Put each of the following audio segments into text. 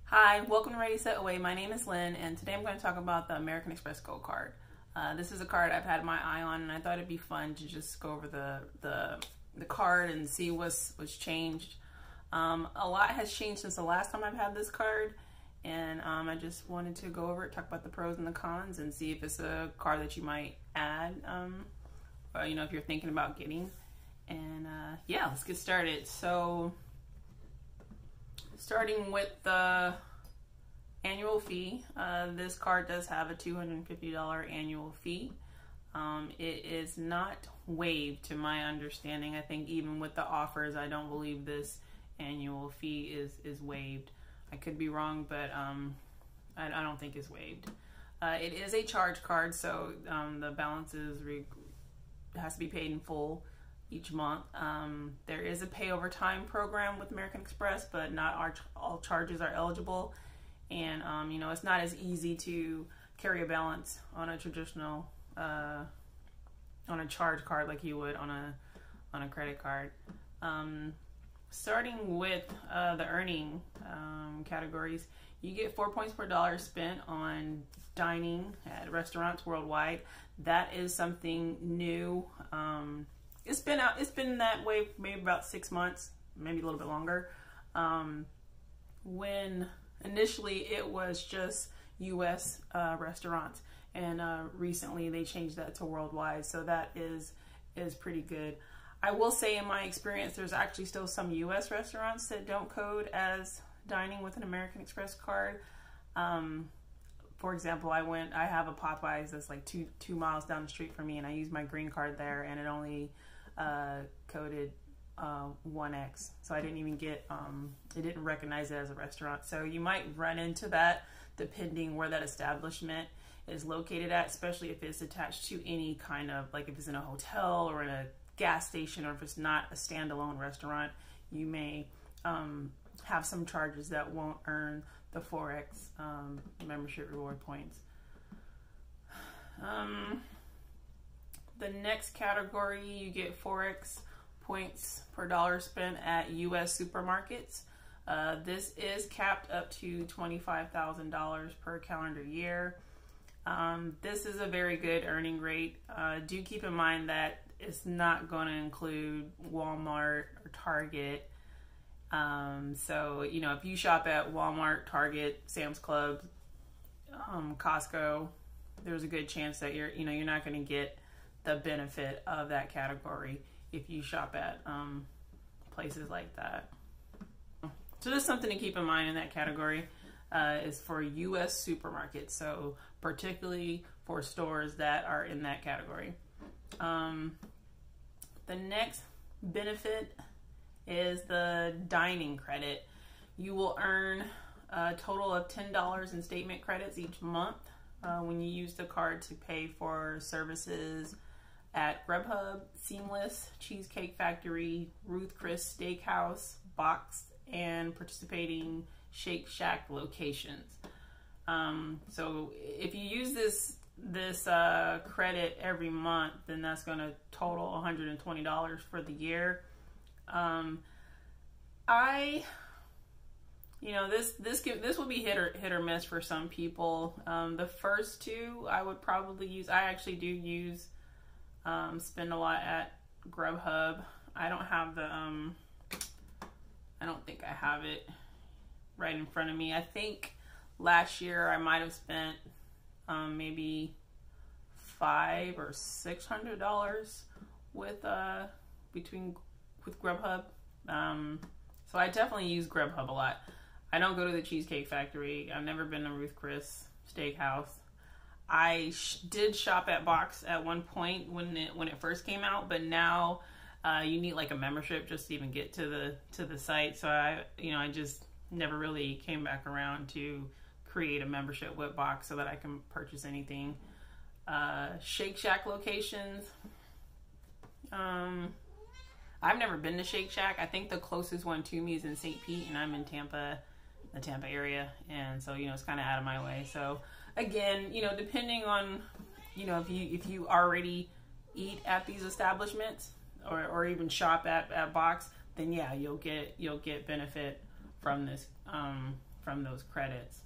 Hi, welcome to Ready, Set, Away. My name is Lynn, and today I'm going to talk about the American Express Gold Card. This is a card I've had my eye on, and I thought it'd be fun to just go over the card and see what's changed. A lot has changed since the last time I've had this card, and I just wanted to go over it, talk about the pros and the cons, and see if it's a card that you might add, or, if you're thinking about getting. And yeah, let's get started. So, starting with the annual fee, this card does have a $250 annual fee. It is not waived to my understanding. I think even with the offers, I don't believe this annual fee is waived. I could be wrong, but I don't think it's waived. It is a charge card, so the balance has to be paid in full each month. There is a pay over time program with American Express, but not all charges are eligible. And it's not as easy to carry a balance on a traditional on a charge card like you would on a credit card. Starting with the earning categories, you get 4 points per dollar spent on dining at restaurants worldwide. That is something new. It's been that way maybe about 6 months, maybe a little bit longer. When initially it was just US restaurants, and recently they changed that to worldwide, so that is pretty good. I will say in my experience there's actually still some US restaurants that don't code as dining with an American Express card. For example, I have a Popeyes that's like two miles down the street from me, and I used my green card there, and it only coded 1X, so I didn't even get it didn't recognize it as a restaurant. So you might run into that depending where that establishment is located at, especially if it's attached to any kind of, like if it's in a hotel or in a gas station, or if it's not a standalone restaurant, you may have some charges that won't earn the 4X membership reward points. The next category, you get 4X points per dollar spent at US supermarkets. This is capped up to $25,000 per calendar year. This is a very good earning rate. Do keep in mind that it's not going to include Walmart or Target. So, if you shop at Walmart, Target, Sam's Club, Costco, there's a good chance that you're not going to get the benefit of that category if you shop at places like that. So just something to keep in mind in that category is for US supermarkets, so particularly for stores that are in that category. The next benefit is the dining credit. You will earn a total of $10 in statement credits each month when you use the card to pay for services at Grubhub, Seamless, Cheesecake Factory, Ruth Chris Steakhouse, Box, and participating Shake Shack locations. So if you use this credit every month, then that's going to total $120 for the year. This will be hit or miss for some people. The first two I would probably use. I actually do use spend a lot at Grubhub. I don't have the I don't think I have it right in front of me. I think last year I might have spent maybe $500 or $600 with Grubhub. So I definitely use Grubhub a lot. I don't go to the Cheesecake Factory. I've never been to Ruth Chris Steakhouse. I did shop at Box at one point when it first came out, but now you need like a membership just to even get to the site. So I just never really came back around to create a membership with Box so that I can purchase anything. Shake Shack locations. I've never been to Shake Shack. I think the closest one to me is in St. Pete, and I'm in Tampa, the Tampa area, and so it's kind of out of my way. So again, depending on if you already eat at these establishments or even shop at Box, then yeah, you'll get benefit from this from those credits.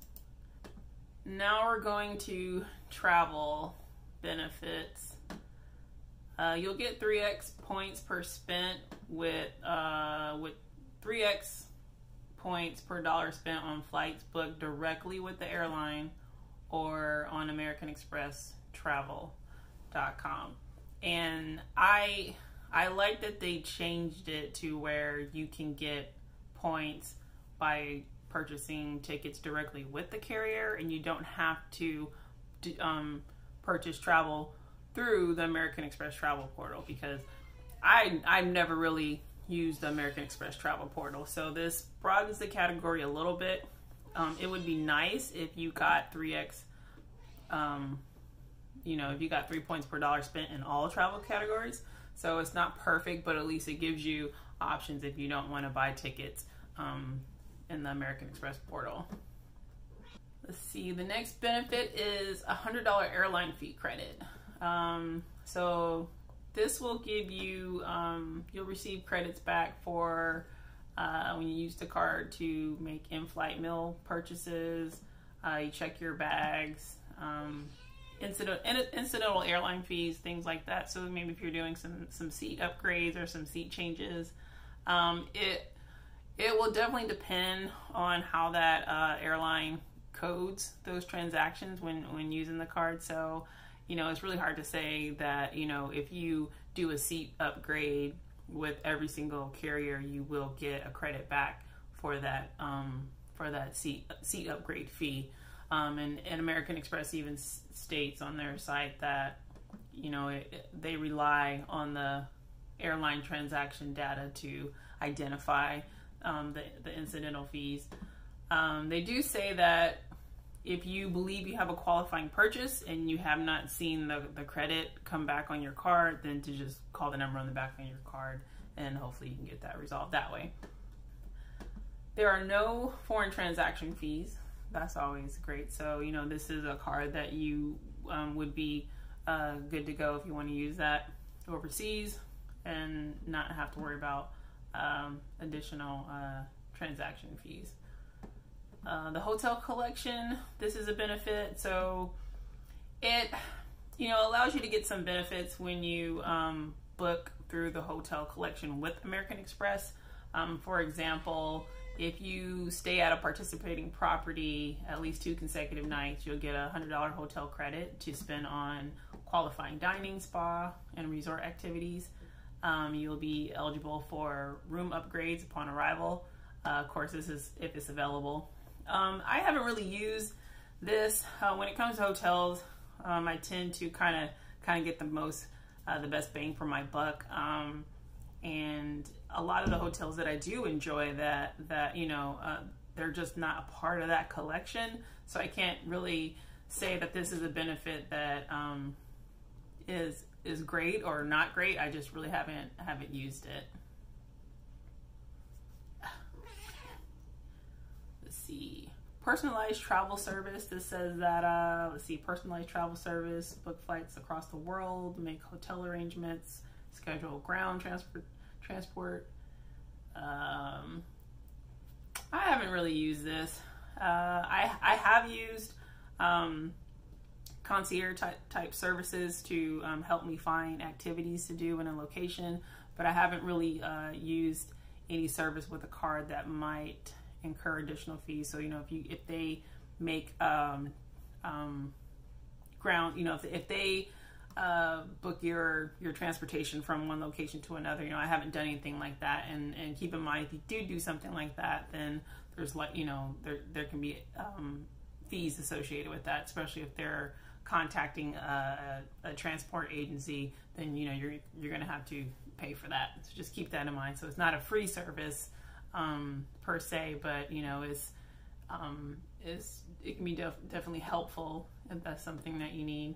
Now we're going to travel benefits. You'll get 3x points per spent with 3x points per dollar spent on flights booked directly with the airline or on AmericanExpressTravel.com. And I like that they changed it to where you can get points by purchasing tickets directly with the carrier, and you don't have to purchase travel through the American Express travel portal, because I've never really used the American Express travel portal. So this broadens the category a little bit. It would be nice if you got 3x, if you got 3 points per dollar spent in all travel categories. So it's not perfect, but at least it gives you options if you don't want to buy tickets in the American Express portal. Let's see, the next benefit is a $100 airline fee credit. So this will give you, you'll receive credits back for when you use the card to make in-flight meal purchases, you check your bags, incidental airline fees, things like that. So maybe if you're doing some seat upgrades or some seat changes, it will definitely depend on how that airline codes those transactions when using the card. So, it's really hard to say that, if you do a seat upgrade with every single carrier, you will get a credit back for that seat upgrade fee. And American Express even states on their site that, they rely on the airline transaction data to identify the incidental fees. They do say that if you believe you have a qualifying purchase and you have not seen the credit come back on your card, then to just call the number on the back on your card, and hopefully you can get that resolved that way. There are no foreign transaction fees. That's always great. So, this is a card that you would be good to go if you want to use that overseas and not have to worry about additional transaction fees. The hotel collection, this is a benefit. So it, allows you to get some benefits when you book through the hotel collection with American Express. For example, if you stay at a participating property at least 2 consecutive nights, you'll get a $100 hotel credit to spend on qualifying dining, spa, and resort activities. You'll be eligible for room upgrades upon arrival. Of course, this is if it's available. I haven't really used this. When it comes to hotels, I tend to kind of get the best bang for my buck. And a lot of the hotels that I do enjoy that they're just not a part of that collection. So I can't really say that this is a benefit that is great or not great. I just really haven't used it. Let's see, personalized travel service. This says that personalized travel service, book flights across the world, make hotel arrangements, schedule ground transport. I haven't really used this. I have used concierge type services to help me find activities to do in a location, but I haven't really used any service with a card that might incur additional fees. So if they make ground, if they book your transportation from one location to another, I haven't done anything like that. And keep in mind, if you do something like that, then there's there can be fees associated with that, especially if they're contacting a transport agency. Then you're going to have to pay for that. So just keep that in mind. So it's not a free service per se, but it can be definitely helpful if that's something that you need.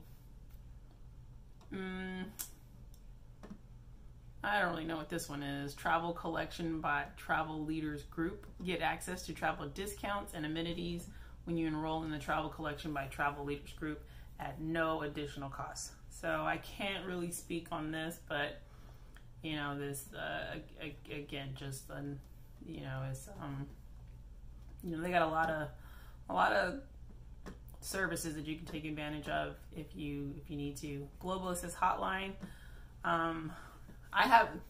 I don't really know what this one is. Travel collection by Travel Leaders Group. Get access to travel discounts and amenities when you enroll in the travel collection by Travel Leaders Group at no additional cost. So I can't really speak on this, but this again, just it's they got a lot of services that you can take advantage of if you need to. Global Assist Hotline.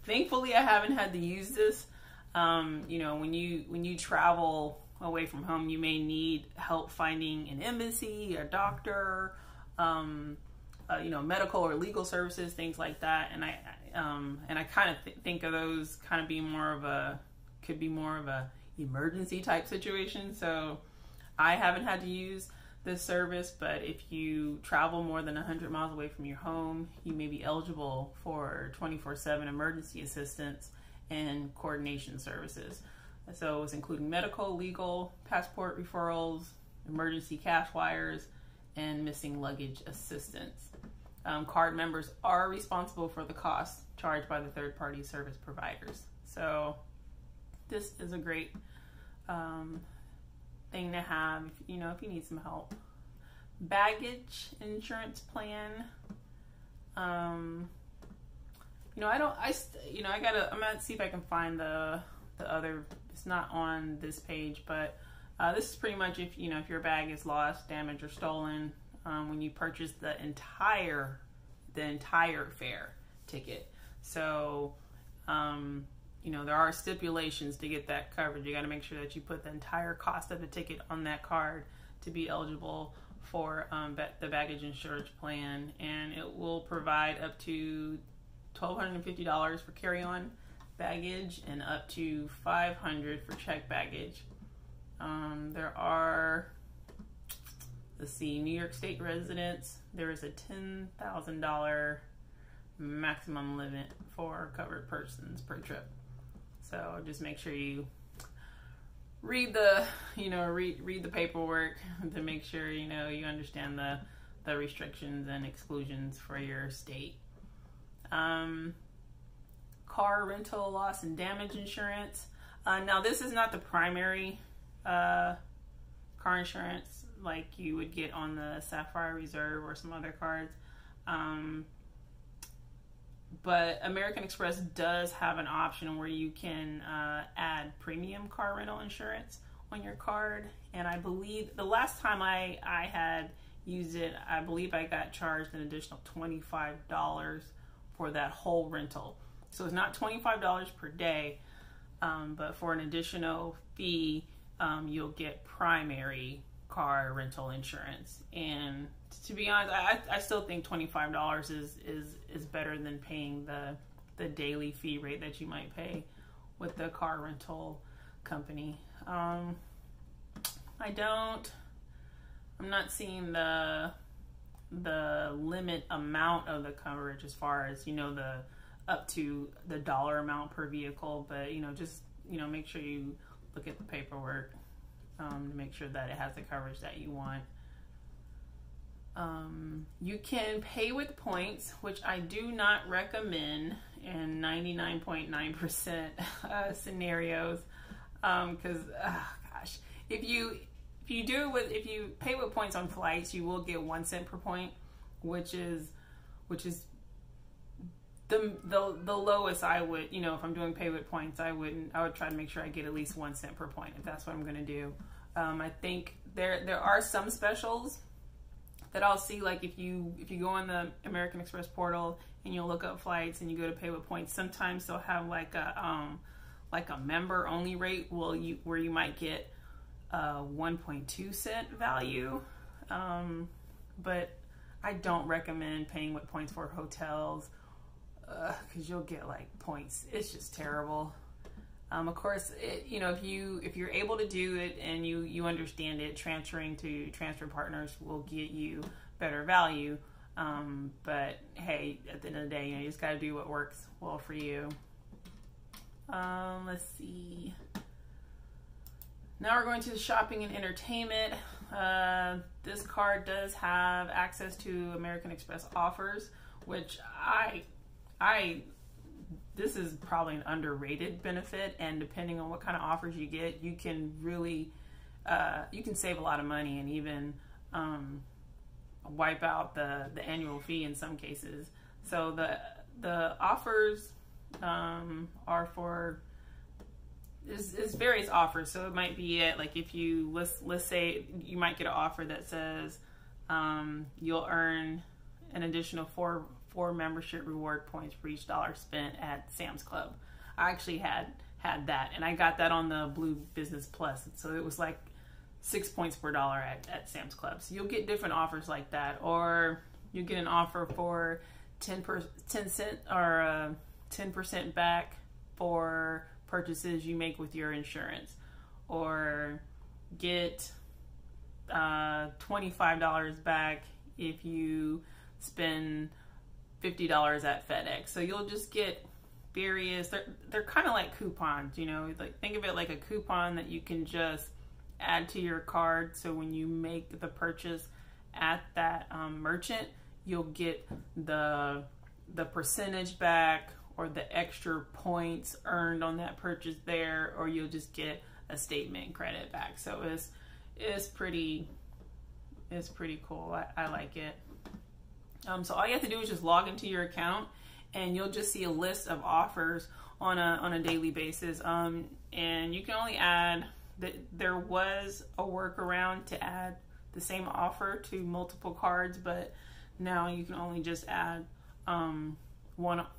Thankfully I haven't had to use this. When you travel away from home, you may need help finding an embassy, a doctor, medical or legal services, things like that. And I kind of think of those kind of being could be more of a emergency type situation. So I haven't had to use this service, but if you travel more than 100 miles away from your home, you may be eligible for 24/7 emergency assistance and coordination services. So it's including medical, legal, passport referrals, emergency cash wires, and missing luggage assistance. Card members are responsible for the costs charged by the third-party service providers. So this is a great thing to have, if you need some help. Baggage insurance plan. I'm gonna see if I can find the other. It's not on this page, but this is pretty much if your bag is lost, damaged, or stolen when you purchase the entire fare ticket. So there are stipulations to get that coverage. You got to make sure that you put the entire cost of the ticket on that card to be eligible for the baggage insurance plan, and it will provide up to $1,250 for carry-on baggage and up to $500 for checked baggage. There are, New York State residents, there is a $10,000 maximum limit for covered persons per trip. So just make sure you read the paperwork to make sure you understand the restrictions and exclusions for your state. Car rental loss and damage insurance. Now this is not the primary car insurance like you would get on the Sapphire Reserve or some other cards. But American Express does have an option where you can add premium car rental insurance on your card. And I believe the last time I had used it, I believe I got charged an additional $25 for that whole rental. So it's not $25 per day, but for an additional fee, you'll get primary car rental insurance. And to be honest, I still think $25 is better than paying the daily fee rate that you might pay with the car rental company. I'm not seeing the limit amount of the coverage as far as the up to the dollar amount per vehicle, but just make sure you look at the paperwork to make sure that it has the coverage that you want. You can pay with points, which I do not recommend in 99.9% scenarios, because if you pay with points on flights, you will get 1 cent per point, which is the lowest I would, if I'm doing pay with points, I would try to make sure I get at least 1 cent per point if that's what I'm going to do. I think there are some specials that I'll see, like if you go on the American Express portal and you'll look up flights and you go to pay with points, sometimes they'll have like a member only rate where you might get 1.2 cent value, but I don't recommend paying with points for hotels because you'll get like points. It's just terrible. Of course, if you're able to do it and you understand it, transferring to transfer partners will get you better value. But hey, at the end of the day, you just got to do what works well for you. Let's see. Now we're going to the shopping and entertainment. This card does have access to American Express offers, which this is probably an underrated benefit, and depending on what kind of offers you get, you can really you can save a lot of money and even wipe out the annual fee in some cases. So the offers are for it's various offers. So it might be at, like, if you let's say you might get an offer that says you'll earn an additional four membership reward points for each dollar spent at Sam's Club. I actually had that, and I got that on the Blue Business Plus, so it was like 6 points per dollar at Sam's Club. So you'll get different offers like that, or you get an offer for 10% back for purchases you make with your insurance, or get $25 back if you spend $50 at FedEx. So you'll just get various, they're kind of like coupons, you know, like think of it like a coupon that you can just add to your card. So when you make the purchase at that merchant, you'll get the percentage back, or the extra points earned on that purchase there, or you'll just get a statement credit back. So it's pretty cool. I like it. So all you have to do is just log into your account, and you'll just see a list of offers on a daily basis. And you can only add, there was a workaround to add the same offer to multiple cards, but now you can only just add one,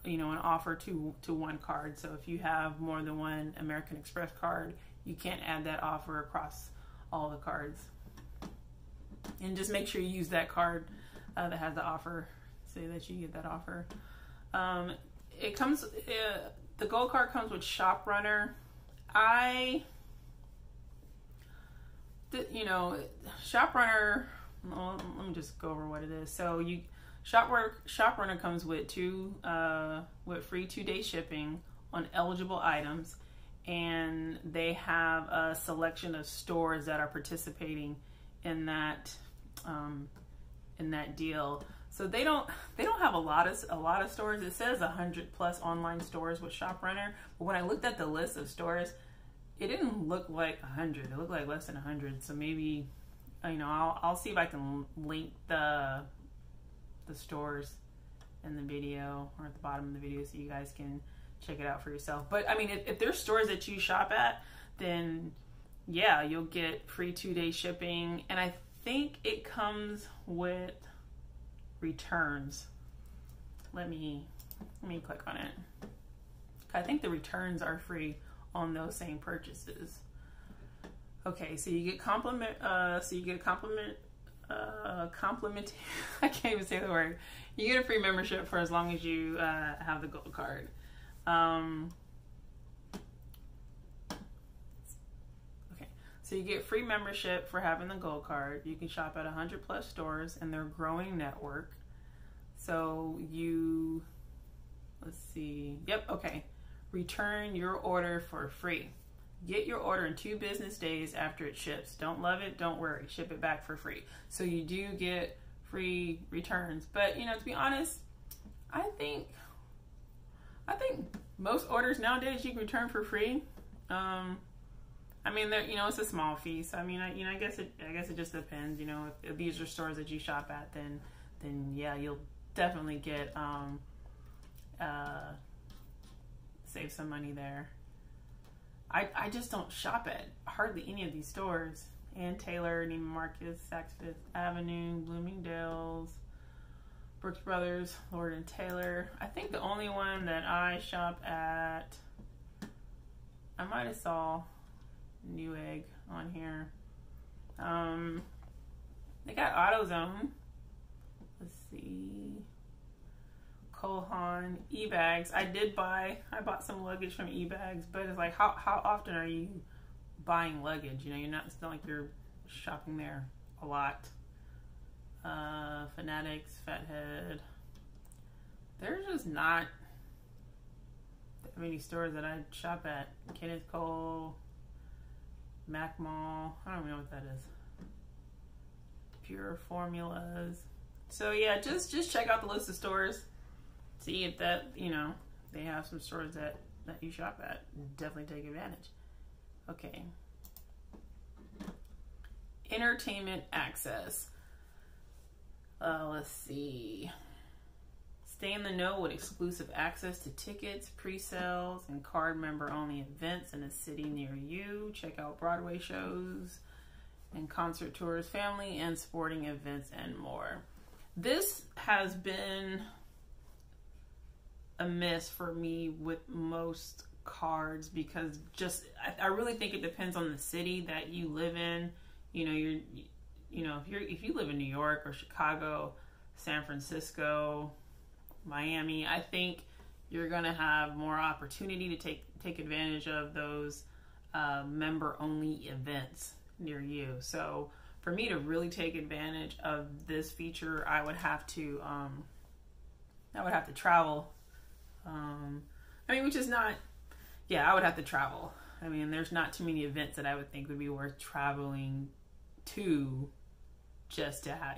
an offer to one card. So if you have more than one American Express card, you can't add that offer across all the cards. And just make sure you use that card that has the offer, so that you get that offer. It comes, the gold card comes with ShopRunner. ShopRunner, well, let me just go over what it is. So ShopRunner comes with free 2-day shipping on eligible items, and they have a selection of stores that are participating in that deal. So they don't have a lot of stores. It says 100+ online stores with ShopRunner, but when I looked at the list of stores, it didn't look like 100. It looked like less than 100. So maybe, I'll see if I can link the stores in the video, or at the bottom of the video, so you guys can check it out for yourself. But I mean, if there's stores that you shop at, then yeah, you'll get free 2-day shipping, and I think it comes with returns. Let me click on it. I think the returns are free on those same purchases. Okay, so you get compliment. I can't even say the word. You get a free membership for as long as you have the gold card. Okay, so you get free membership for having the gold card. You can shop at 100+ stores in their growing network. So let's see. Yep. Okay. Return your order for free. Get your order in 2 business days after it ships. Don't love it? Don't worry. Ship it back for free. So you do get free returns. But, to be honest, I think most orders nowadays you can return for free. I mean, it's a small fee. So, I mean, I guess it just depends. If these are stores that you shop at, then yeah, you'll definitely get save some money there. I just don't shop at hardly any of these stores. Ann Taylor, Neiman Marcus, Saks Fifth Avenue, Bloomingdale's, Brooks Brothers, Lord & Taylor. I think the only one that I shop at, I might have saw Newegg on here. They got AutoZone. Let's see. Cole Haan, eBags. I bought some luggage from eBags, but it's like, how often are you buying luggage? It's not like you're shopping there a lot. Fanatics, Fathead. There's just not that many stores that I shop at. Kenneth Cole, Mac Mall. I don't even know what that is. Pure Formulas. So yeah, just check out the list of stores. See if that, they have some stores that you shop at. Definitely take advantage. Okay. Entertainment access. Let's see. Stay in the know with exclusive access to tickets, pre-sales, and card member only events in a city near you. Check out Broadway shows and concert tours, family and sporting events, and more. This has been a miss for me with most cards because I really think it depends on the city that you live in. If you live in New York or Chicago, San Francisco, Miami, I think you're gonna have more opportunity to take advantage of those member only events near you. So for me to really take advantage of this feature, I would have to travel. I would have to travel. I mean, there's not too many events that I would think would be worth traveling to just to have,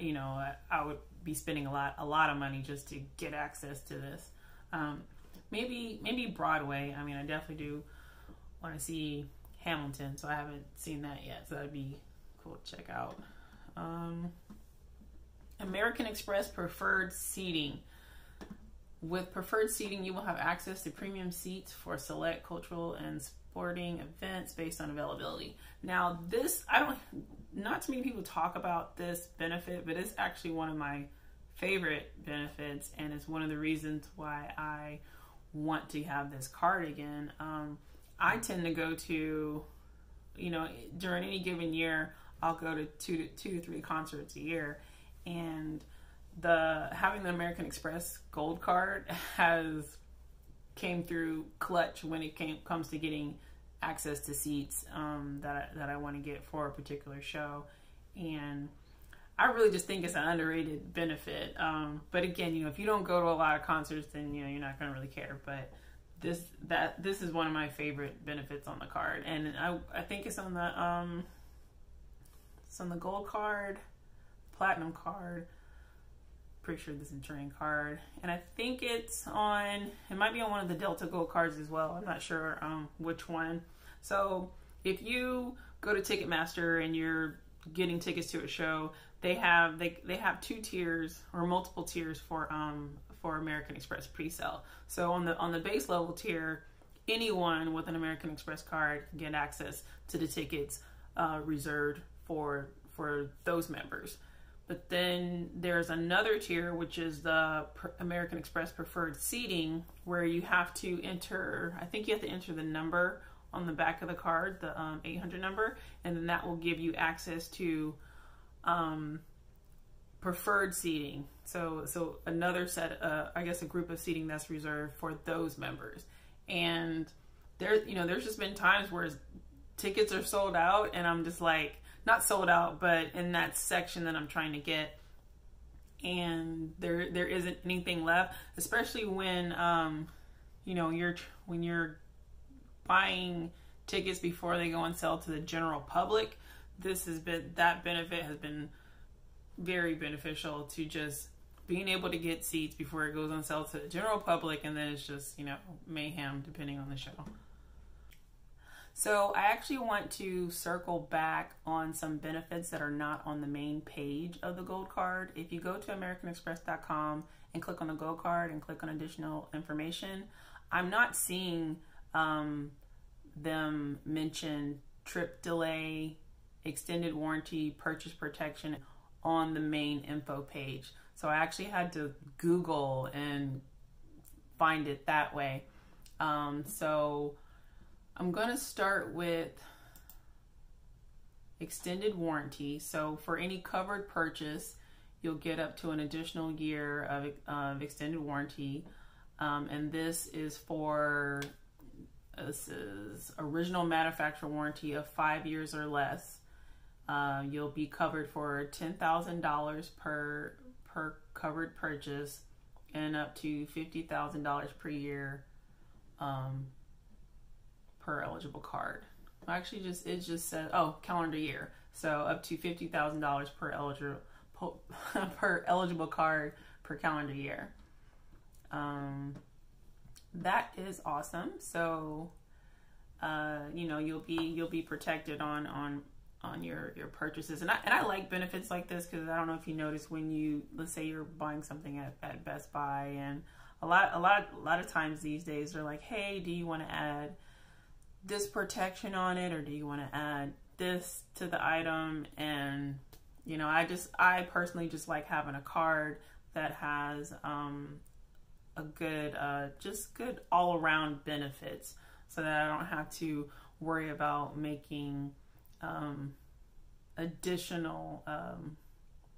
I would be spending a lot of money just to get access to this. Maybe Broadway. I mean, I definitely do want to see Hamilton, so I haven't seen that yet, so that'd be cool to check out. American Express preferred seating. With preferred seating, you will have access to premium seats for select cultural and sporting events based on availability. Now, not too many people talk about this benefit, but it's actually one of my favorite benefits, and it's one of the reasons why I want to have this card again. I tend to go to, during any given year, I'll go to two to three concerts a year, and having the American Express Gold Card came through clutch when it comes to getting access to seats that I want to get for a particular show. And I really just think it's an underrated benefit. But again, if you don't go to a lot of concerts, then you're not going to really care. But this is one of my favorite benefits on the card, and I think it's on the Gold Card, Platinum Card. Pretty sure this is a Touring card, and I think it might be on one of the Delta Gold cards as well. I'm not sure which one. So if you go to Ticketmaster and you're getting tickets to a show, they have two tiers or multiple tiers for American Express pre-sale. So on the base level tier, anyone with an American Express card can get access to the tickets reserved for those members. But then there's another tier, which is the American Express preferred seating, where you have to enter, I think you have to enter the number on the back of the card, the 800 number, and then that will give you access to preferred seating. So another set, I guess a group of seating that's reserved for those members. And there's just been times where tickets are sold out, and I'm just like, not sold out, but in that section that I'm trying to get, and there isn't anything left. Especially when when you're buying tickets before they go on sale to the general public. That benefit has been very beneficial to just being able to get seats before it goes on sale to the general public, and then it's just mayhem depending on the show. So I actually want to circle back on some benefits that are not on the main page of the Gold Card. If you go to AmericanExpress.com and click on the Gold Card and click on additional information, I'm not seeing them mention trip delay, extended warranty, purchase protection on the main info page. So I actually had to Google and find it that way. So I'm going to start with extended warranty. So for any covered purchase, you'll get up to an additional year of extended warranty. And this is original manufacturer warranty of 5 years or less. You'll be covered for $10,000 per covered purchase and up to $50,000 per year per eligible card. Actually, it just said calendar year. So up to $50,000 per eligible card per calendar year. That is awesome. So you'll be protected on your purchases. And I like benefits like this because I don't know if you notice when you, let's say you're buying something at Best Buy, and a lot of times these days they're like, hey, do you want to add this protection on it, or do you want to add this to the item? And you know, I personally just like having a card that has a good just good all-around benefits, so that I don't have to worry about making additional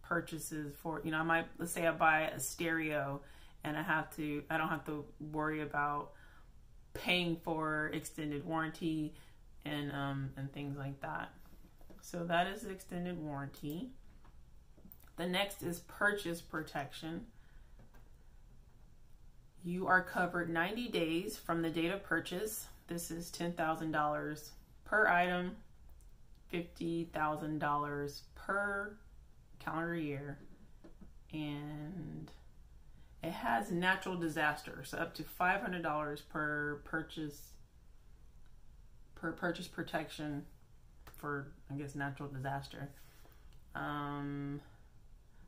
purchases for, you know, let's say I buy a stereo and I don't have to worry about paying for extended warranty and things like that. So that is the extended warranty. The next is purchase protection. You are covered 90 days from the date of purchase. This is $10,000 per item, $50,000 per calendar year, and it has natural disasters, so up to $500 per purchase protection for, I guess, natural disaster.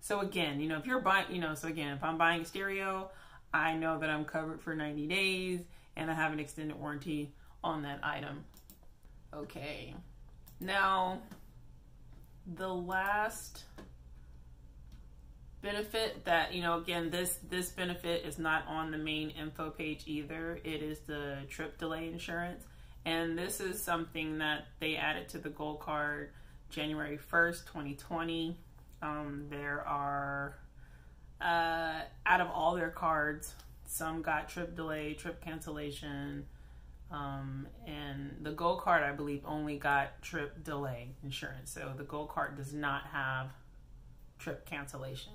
So again, you know, if you're buying, you know, so again, if I'm buying a stereo, I know that I'm covered for 90 days and I have an extended warranty on that item. Okay. Now, the last benefit that, you know, again, this benefit is not on the main info page either. It is the trip delay insurance. And this is something that they added to the Gold Card January 1st, 2020. There are, out of all their cards, some got trip delay, trip cancellation, and the Gold Card, I believe, only got trip delay insurance. So the Gold Card does not have trip cancellation.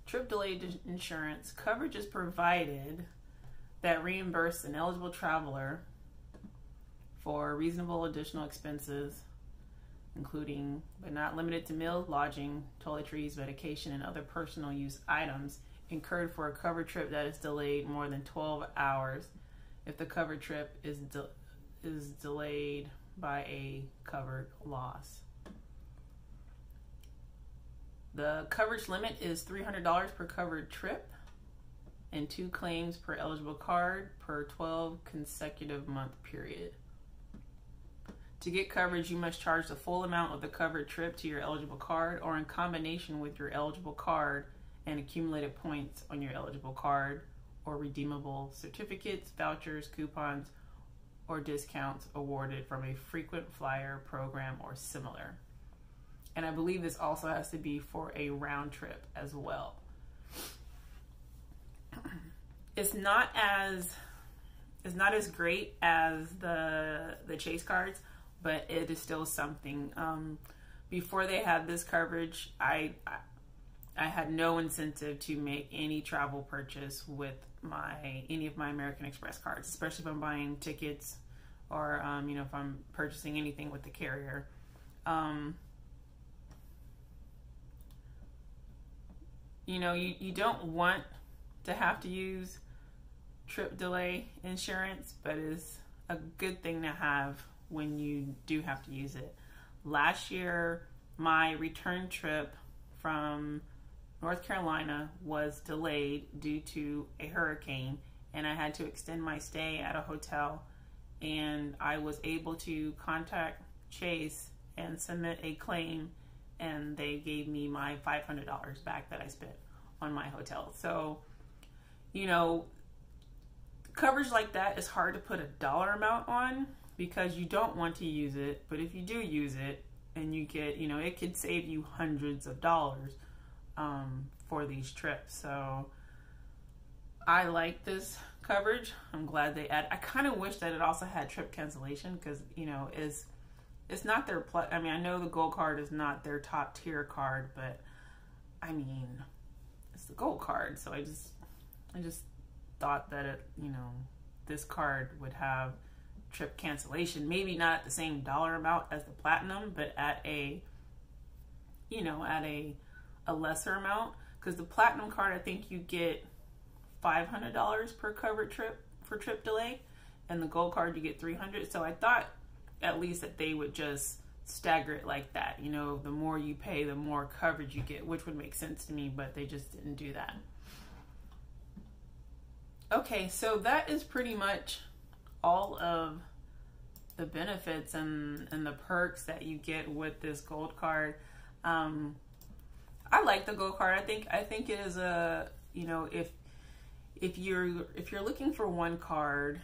Trip delay insurance coverage is provided that reimburse an eligible traveler for reasonable additional expenses, including but not limited to meals, lodging, toiletries, medication, and other personal use items incurred for a covered trip that is delayed more than 12 hours if the covered trip is delayed by a covered loss. The coverage limit is $300 per covered trip and 2 claims per eligible card per 12 consecutive month period. To get coverage, you must charge the full amount of the covered trip to your eligible card or in combination with your eligible card and accumulated points on your eligible card or redeemable certificates, vouchers, coupons, or discounts awarded from a frequent flyer program or similar. And I believe this also has to be for a round trip as well. It's not as great as the Chase cards, but it is still something. Before they had this coverage, I had no incentive to make any travel purchase with any of my American Express cards, especially if I'm buying tickets or you know, if I'm purchasing anything with the carrier. You know, you don't want to have to use trip delay insurance, but it's a good thing to have when you do have to use it. Last year, my return trip from North Carolina was delayed due to a hurricane, and I had to extend my stay at a hotel, and I was able to contact Chase and submit a claim, and they gave me my $500 back that I spent on my hotel. So, you know, coverage like that is hard to put a dollar amount on because you don't want to use it, but if you do use it and you get, you know, it could save you hundreds of dollars for these trips. So I like this coverage. I'm glad they add. I kind of wish that it also had trip cancellation because, you know, it's not their I mean, I know the Gold Card is not their top tier card, but I mean, it's the Gold Card. So I just thought that it, you know, this card would have trip cancellation, maybe not at the same dollar amount as the Platinum, but at a, you know, at a lesser amount, because the Platinum card, I think you get $500 per covered trip for trip delay, and the Gold Card you get $300. So I thought at least that they would just stagger it like that. You know, the more you pay, the more coverage you get, which would make sense to me, but they just didn't do that. Okay, so that is pretty much all of the benefits and the perks that you get with this gold card. I like the gold card. I think it is a, you know, if you're looking for one card,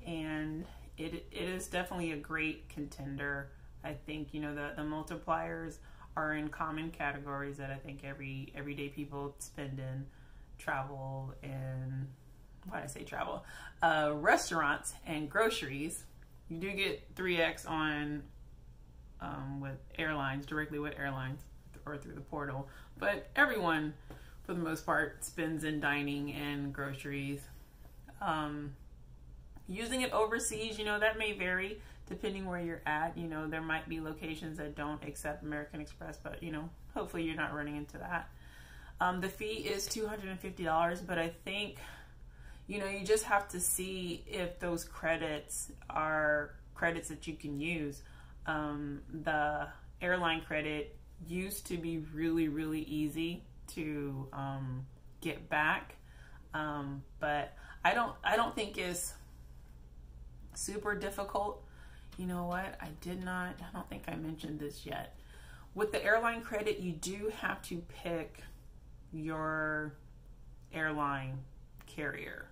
and it is definitely a great contender. I think, you know, the multipliers are in common categories that I think everyday people spend in: travel and, why did I say travel? Restaurants and groceries. You do get 3x on with airlines, directly with airlines or through the portal, but everyone for the most part spends in dining and groceries. Using it overseas, you know, that may vary depending where you're at. You know, there might be locations that don't accept American Express, but, you know, hopefully you're not running into that. The fee is $250, but I think, you know, you just have to see if those credits are credits that you can use. The airline credit used to be really, really easy to get back, but I don't think it's super difficult. You know what? I don't think I mentioned this yet. With the airline credit, you do have to pick your airline carrier,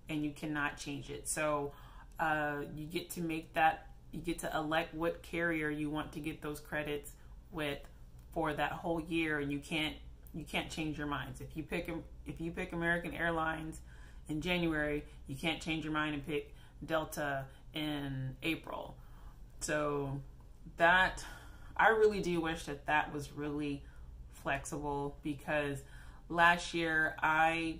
and you cannot change it. So you get to make that, you get to elect what carrier you want to get those credits with for that whole year, and you can't change your minds. If you pick American Airlines in January, you can't change your mind and pick Delta in April. So that, I really do wish that was really flexible, because last year I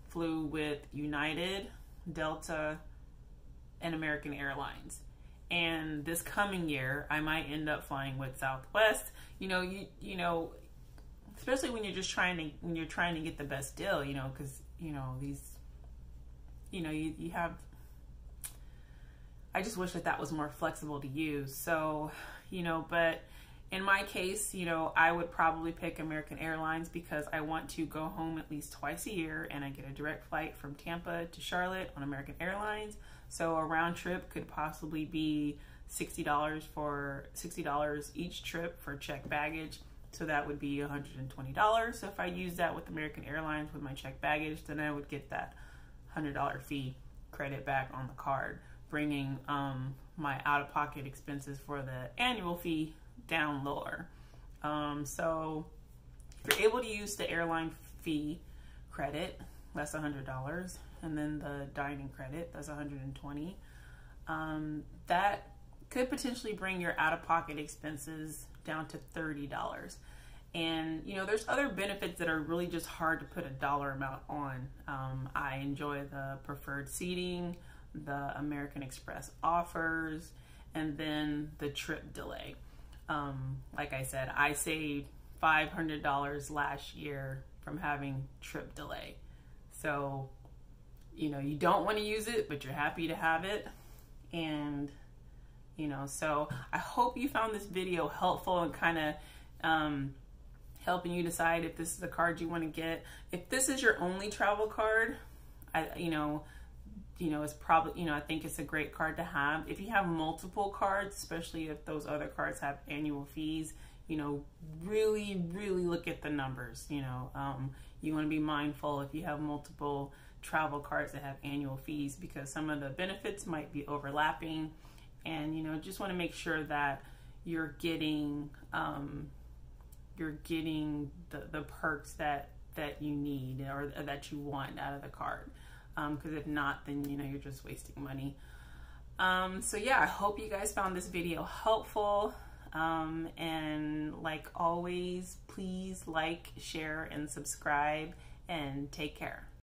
flew with United, Delta, and American Airlines. And this coming year, I might end up flying with Southwest. You know, especially when you're trying to get the best deal, you know, because, you know, these, you know, you have, I just wish that was more flexible to use. So, you know, but in my case, you know, I would probably pick American Airlines because I want to go home at least twice a year, and I get a direct flight from Tampa to Charlotte on American Airlines. So a round trip could possibly be $60 each trip for checked baggage. So that would be $120. So if I use that with American Airlines with my checked baggage, then I would get that $100 fee credit back on the card, bringing my out-of-pocket expenses for the annual fee down lower. So if you're able to use the airline fee credit, that's $100, and then the dining credit, that's $120. That could potentially bring your out-of-pocket expenses down to $30. And, you know, there's other benefits that are really just hard to put a dollar amount on. I enjoy the preferred seating, the American Express offers, and then the trip delay. Like I said, I saved $500 last year from having trip delay. So, you know, you don't want to use it, but you're happy to have it. And, you know, so I hope you found this video helpful and kind of helping you decide if this is the card you want to get. If this is your only travel card, you know, it's probably, you know, I think it's a great card to have. If you have multiple cards, especially if those other cards have annual fees, you know, really, really look at the numbers. You know, you want to be mindful if you have multiple travel cards that have annual fees, because some of the benefits might be overlapping, and, you know, just want to make sure that you're getting the perks that you need or that you want out of the card. Because if not, then, you know, you're just wasting money. So yeah, I hope you guys found this video helpful. And like always, please like, share, and subscribe, and take care.